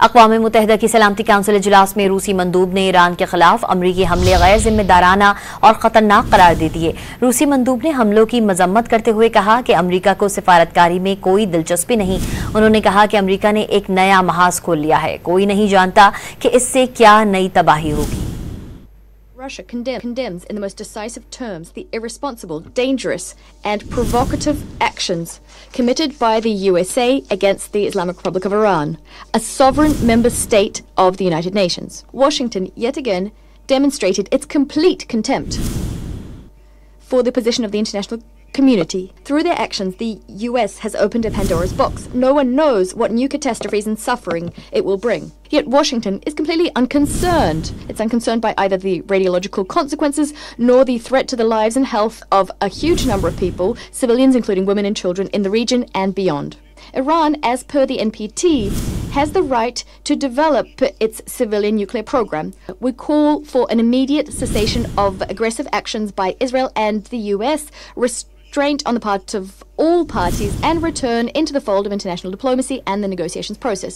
अक़वाम मुत्तहिदा की सलामती काउंसिल इजलास में रूसी मंदूब ने ईरान के खिलाफ अमरीकी हमले गैर जिम्मेदाराना और खतरनाक करार दे दिए। रूसी मंदूब ने हमलों की मजम्मत करते हुए कहा कि अमरीका को सिफारतकारी में कोई दिलचस्पी नहीं। उन्होंने कहा कि अमरीका ने एक नया महाज खोल लिया है, कोई नहीं जानता कि इससे क्या नई तबाही होगी। Russia condemns in the most decisive terms the irresponsible, dangerous and provocative actions committed by the USA against the Islamic Republic of Iran, a sovereign member state of the United Nations. Washington yet again demonstrated its complete contempt for the position of the international community. Through their actions, the US has opened a Pandora's box. No one knows what new catastrophes and suffering it will bring. Yet Washington is completely unconcerned. It's unconcerned by either the radiological consequences nor the threat to the lives and health of a huge number of people, civilians including women and children in the region and beyond. Iran, as per the NPT, has the right to develop its civilian nuclear program. We call for an immediate cessation of aggressive actions by Israel and the US, restraint on the part of all parties, and return into the fold of international diplomacy and the negotiations process.